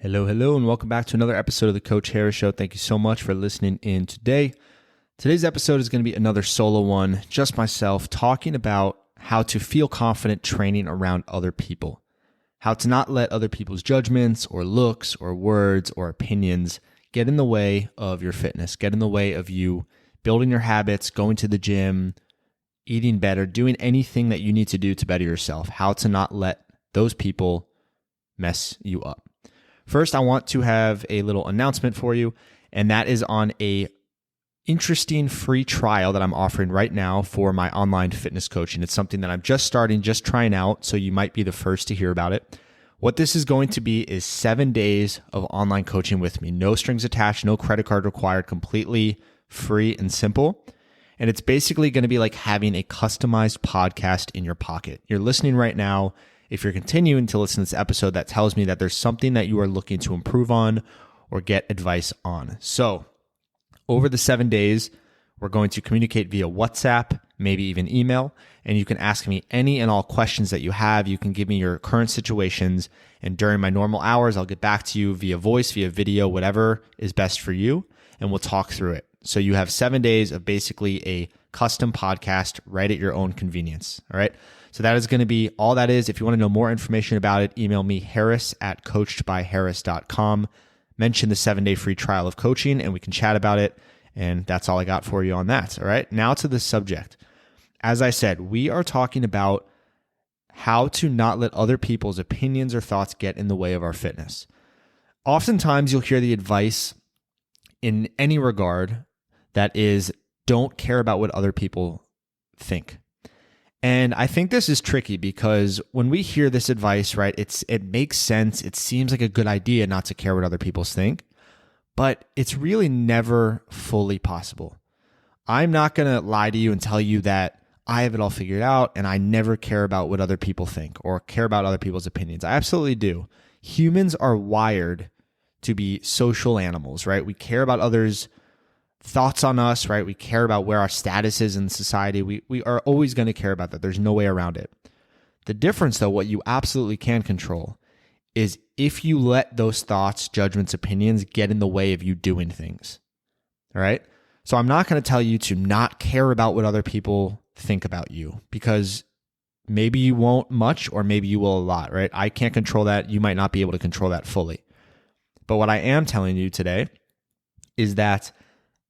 Hello, and welcome back to another episode of the Coach Harris Show. Thank you so much for listening in today. Today's episode is going to be another solo one, just myself, talking about how to feel confident training around other people, how to not let other people's judgments or looks or words or opinions get in the way of your fitness, get in the way of you building your habits, going to the gym, eating better, doing anything that you need to do to better yourself, how to not let those people mess you up. First, I want to have a little announcement for you, and that is on a interesting free trial that I'm offering right now for my online fitness coaching. It's something that I'm just trying out, so you might be the first to hear about it. What this is going to be is 7 days of online coaching with me. No strings attached, no credit card required, completely free and simple. And it's basically going to be like having a customized podcast in your pocket. You're listening right now. If you're continuing to listen to this episode, that tells me that there's something that you are looking to improve on or get advice on. So over the 7 days, we're going to communicate via WhatsApp, maybe even email, and you can ask me any and all questions that you have. You can give me your current situations, and during my normal hours, I'll get back to you via voice, via video, whatever is best for you, and we'll talk through it. So you have 7 days of basically a custom podcast right at your own convenience, all right? So that is going to be all that is. If you want to know more information about it, email me, harris@coachedbyharris.com. Mention the 7-day free trial of coaching and we can chat about it. And that's all I got for you on that. All right. Now to the subject. As I said, we are talking about how to not let other people's opinions or thoughts get in the way of our fitness. Oftentimes you'll hear the advice in any regard that is, don't care about what other people think. And I think this is tricky because when we hear this advice, right, it makes sense. It seems like a good idea not to care what other people think, but it's really never fully possible. I'm not going to lie to you and tell you that I have it all figured out and I never care about what other people think or care about other people's opinions. I absolutely do. Humans are wired to be social animals, right? We care about others' thoughts on us, right? We care about where our status is in society. We are always going to care about that. There's no way around it. The difference, though, what you absolutely can control is if you let those thoughts, judgments, opinions get in the way of you doing things, all right? So I'm not going to tell you to not care about what other people think about you because maybe you won't much or maybe you will a lot, right? I can't control that. You might not be able to control that fully. But what I am telling you today is that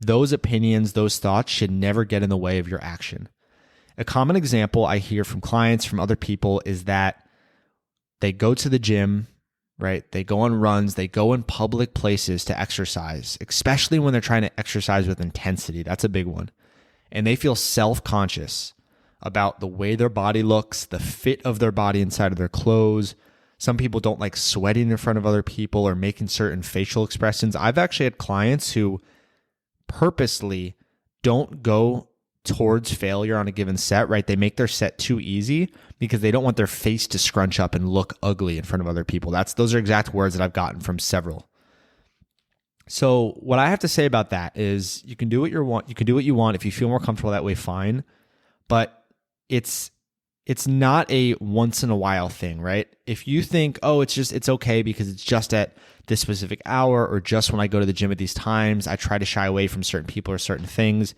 those opinions, those thoughts should never get in the way of your action. A common example I hear from clients, from other people, is that they go to the gym, right? They go on runs, they go in public places to exercise, especially when they're trying to exercise with intensity. That's a big one. And they feel self-conscious about the way their body looks, the fit of their body inside of their clothes. Some people don't like sweating in front of other people or making certain facial expressions. I've actually had clients who purposely don't go towards failure on a given set, right? They make their set too easy because they don't want their face to scrunch up and look ugly in front of other people. Those are exact words that I've gotten from several. So what I have to say about that is you can do what you want. You can do what you want. If you feel more comfortable that way, fine. But it's not a once in a while thing, right? If you think, oh, it's okay because it's just at this specific hour or just when I go to the gym at these times, I try to shy away from certain people or certain things,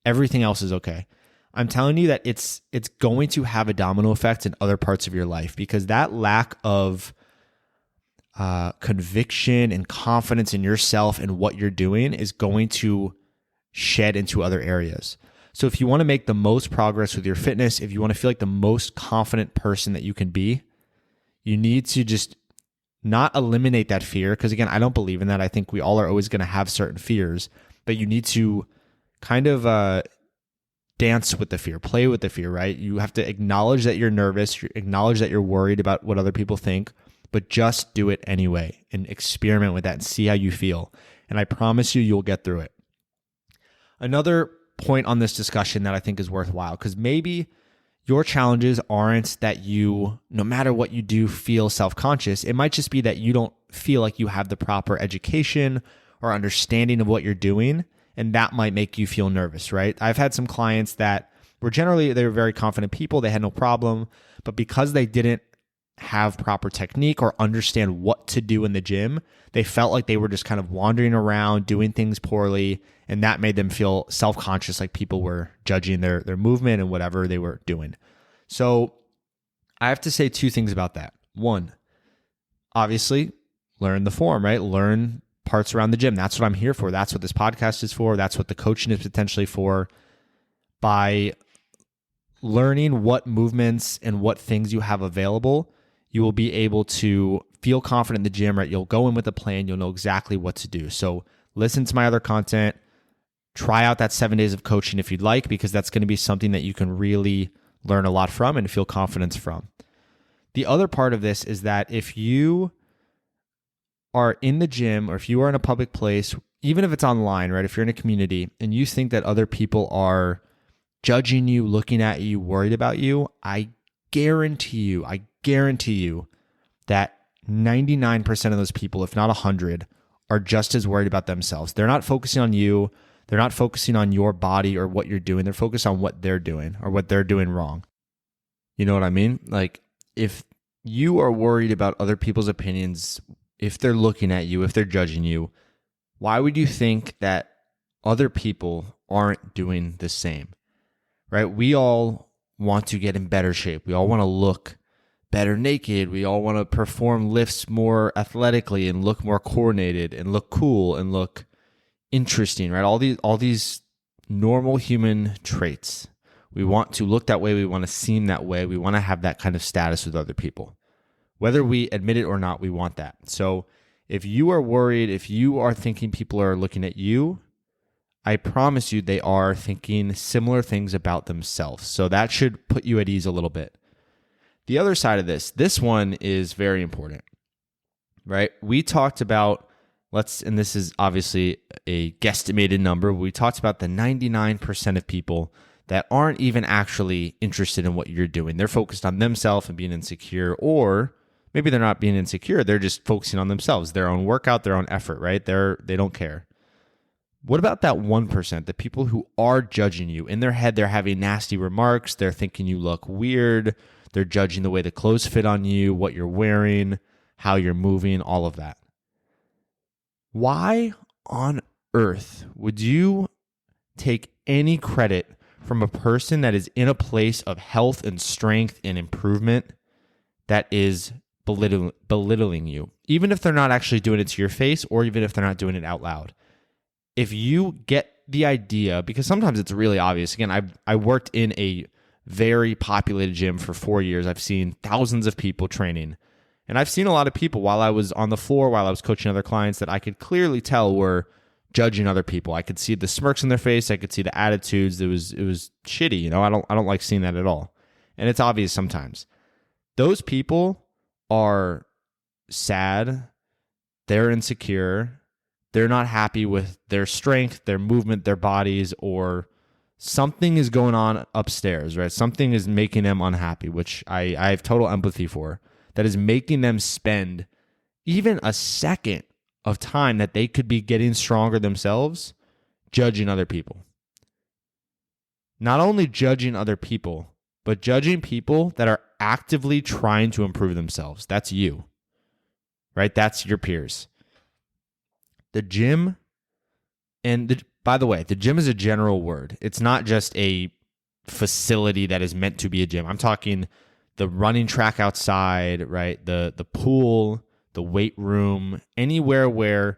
everything else is okay. I'm telling you that it's going to have a domino effect in other parts of your life because that lack of conviction and confidence in yourself and what you're doing is going to shed into other areas. So if you want to make the most progress with your fitness, if you want to feel like the most confident person that you can be, you need to just not eliminate that fear. Because again, I don't believe in that. I think we all are always going to have certain fears, but you need to kind of dance with the fear, play with the fear, right? You have to acknowledge that you're nervous, acknowledge that you're worried about what other people think, but just do it anyway and experiment with that and see how you feel. And I promise you, you'll get through it. Another point on this discussion that I think is worthwhile, because maybe your challenges aren't that you, no matter what you do, feel self-conscious. It might just be that you don't feel like you have the proper education or understanding of what you're doing, and that might make you feel nervous, right? I've had some clients that were very confident people. They had no problem, but because they didn't have proper technique or understand what to do in the gym. They felt like they were just kind of wandering around, doing things poorly, and that made them feel self-conscious, like people were judging their movement and whatever they were doing. So I have to say two things about that. One, obviously, learn the form, right? Learn parts around the gym. That's what I'm here for. That's what this podcast is for. That's what the coaching is potentially for. By learning what movements and what things you have available, you will be able to feel confident in the gym, right? You'll go in with a plan. You'll know exactly what to do. So listen to my other content. Try out that 7 days of coaching if you'd like, because that's going to be something that you can really learn a lot from and feel confidence from. The other part of this is that if you are in the gym or if you are in a public place, even if it's online, right? If you're in a community and you think that other people are judging you, looking at you, worried about you, I guarantee you that 99% of those people, if not 100, are just as worried about themselves. They're not focusing on you. They're not focusing on your body or what you're doing. They're focused on what they're doing or what they're doing wrong. You know what I mean? Like, if you are worried about other people's opinions, if they're looking at you, if they're judging you, why would you think that other people aren't doing the same? Right? We all want to get in better shape. We all want to look better naked. We all want to perform lifts more athletically and look more coordinated and look cool and look interesting, right? All these normal human traits. We want to look that way. We want to seem that way. We want to have that kind of status with other people. Whether we admit it or not, we want that. So if you are worried, if you are thinking people are looking at you, I promise you they are thinking similar things about themselves. So that should put you at ease a little bit. The other side of this one is very important, right? We talked about, and this is obviously a guesstimated number, we talked about the 99% of people that aren't even actually interested in what you're doing. They're focused on themselves and being insecure, or maybe they're not being insecure. They're just focusing on themselves, their own workout, their own effort, right? They don't care. What about that 1%, the people who are judging you? In their head, they're having nasty remarks. They're thinking you look weird. They're judging the way the clothes fit on you, what you're wearing, how you're moving, all of that. Why on earth would you take any credit from a person that is in a place of health and strength and improvement that is belittling you, even if they're not actually doing it to your face or even if they're not doing it out loud? If you get the idea, because sometimes it's really obvious. Again, I worked in a very populated gym for 4 years. I've seen thousands of people training. And I've seen a lot of people while I was on the floor, while I was coaching other clients, that I could clearly tell were judging other people. I could see the smirks in their face. I could see the attitudes. It was shitty. You know, I don't like seeing that at all. And it's obvious sometimes. Those people are sad. They're insecure. They're not happy with their strength, their movement, their bodies, or something is going on upstairs, right? Something is making them unhappy, which I have total empathy for. That is making them spend even a second of time that they could be getting stronger themselves, judging other people. Not only judging other people, but judging people that are actively trying to improve themselves. That's you, right? That's your peers. The gym, by the way, the gym is a general word. It's not just a facility that is meant to be a gym. I'm talking the running track outside, right? The pool, the weight room, anywhere where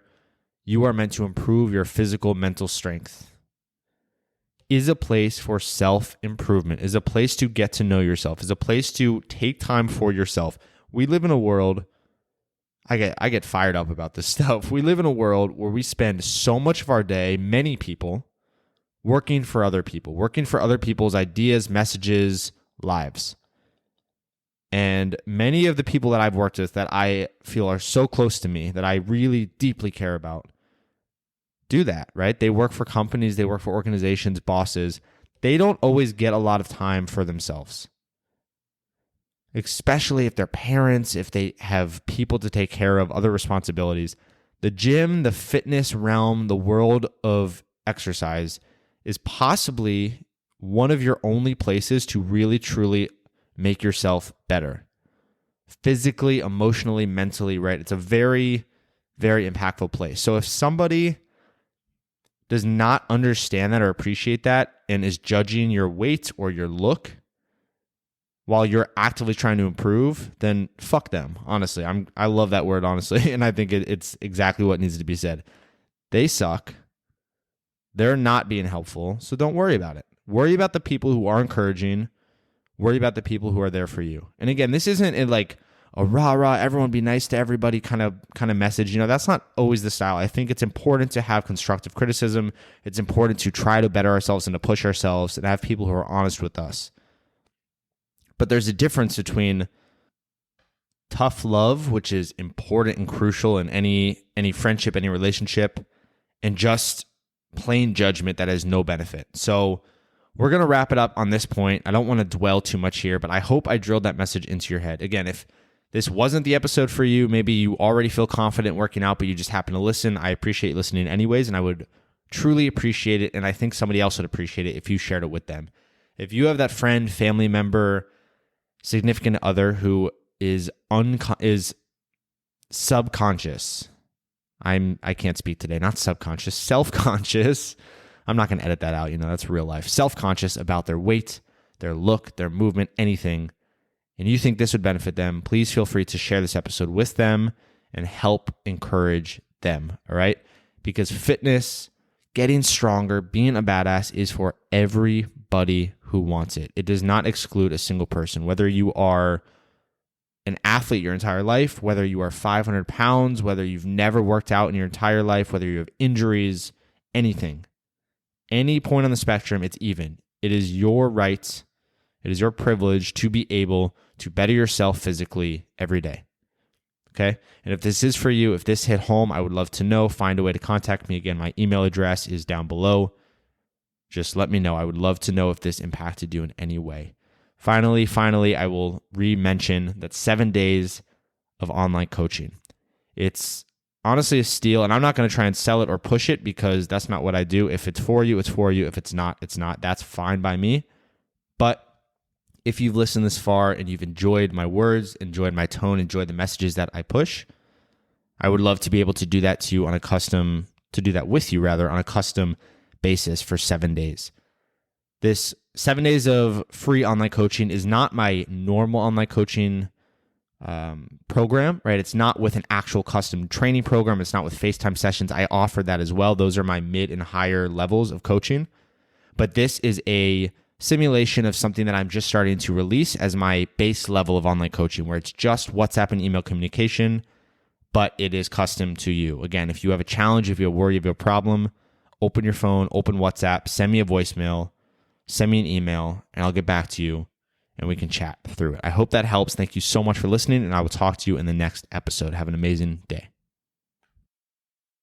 you are meant to improve your physical, mental strength is a place for self-improvement, is a place to get to know yourself, is a place to take time for yourself. We live in a world, I get fired up about this stuff. We live in a world where we spend so much of our day, many people, working for other people's ideas, messages, lives. And many of the people that I've worked with that I feel are so close to me, that I really deeply care about, do that, right? They work for companies, they work for organizations, bosses. They don't always get a lot of time for themselves. Especially if they're parents, if they have people to take care of, other responsibilities. The gym, the fitness realm, the world of exercise is possibly one of your only places to really, truly make yourself better physically, emotionally, mentally, right? It's a very, very impactful place. So if somebody does not understand that or appreciate that and is judging your weight or your look while you're actively trying to improve, then fuck them. Honestly, I love that word, honestly, and I think it's exactly what needs to be said. They suck. They're not being helpful, so don't worry about it. Worry about the people who are encouraging. Worry about the people who are there for you. And again, this isn't like a rah-rah, everyone be nice to everybody kind of message. That's not always the style. I think it's important to have constructive criticism. It's important to try to better ourselves and to push ourselves and have people who are honest with us. But there's a difference between tough love, which is important and crucial in any friendship, any relationship, and just plain judgment that has no benefit. So we're going to wrap it up on this point. I don't want to dwell too much here, but I hope I drilled that message into your head. Again, if this wasn't the episode for you, maybe you already feel confident working out, but you just happen to listen, I appreciate listening anyways, and I would truly appreciate it, and I think somebody else would appreciate it if you shared it with them. If you have that friend, family member, significant other who is subconscious, I can't speak today, not subconscious, self-conscious. I'm not going to edit that out, that's real life. Self-conscious about their weight, their look, their movement, anything, and you think this would benefit them, please feel free to share this episode with them and help encourage them, all right? Because fitness, getting stronger, being a badass is for everybody who wants it. It does not exclude a single person, whether you are an athlete your entire life, whether you are 500 pounds, whether you've never worked out in your entire life, whether you have injuries, anything. Any point on the spectrum, it's even. It is your right, it is your privilege to be able to better yourself physically every day. Okay? And if this is for you, if this hit home, I would love to know. Find a way to contact me. Again, my email address is down below. Just let me know. I would love to know if this impacted you in any way. Finally, I will re-mention that 7 days of online coaching. It's honestly a steal, and I'm not going to try and sell it or push it because that's not what I do. If it's for you, it's for you. If it's not, it's not. That's fine by me. But if you've listened this far and you've enjoyed my words, enjoyed my tone, enjoyed the messages that I push, I would love to be able to do that to you on a custom basis for 7 days. This 7 days of free online coaching is not my normal online coaching program, right? It's not with an actual custom training program. It's not with FaceTime sessions. I offer that as well. Those are my mid and higher levels of coaching. But this is a simulation of something that I'm just starting to release as my base level of online coaching, where it's just WhatsApp and email communication, but it is custom to you. Again, if you have a challenge, if you have a worry, if you have a problem, open your phone, open WhatsApp, send me a voicemail, send me an email, and I'll get back to you and we can chat through it. I hope that helps. Thank you so much for listening, and I will talk to you in the next episode. Have an amazing day.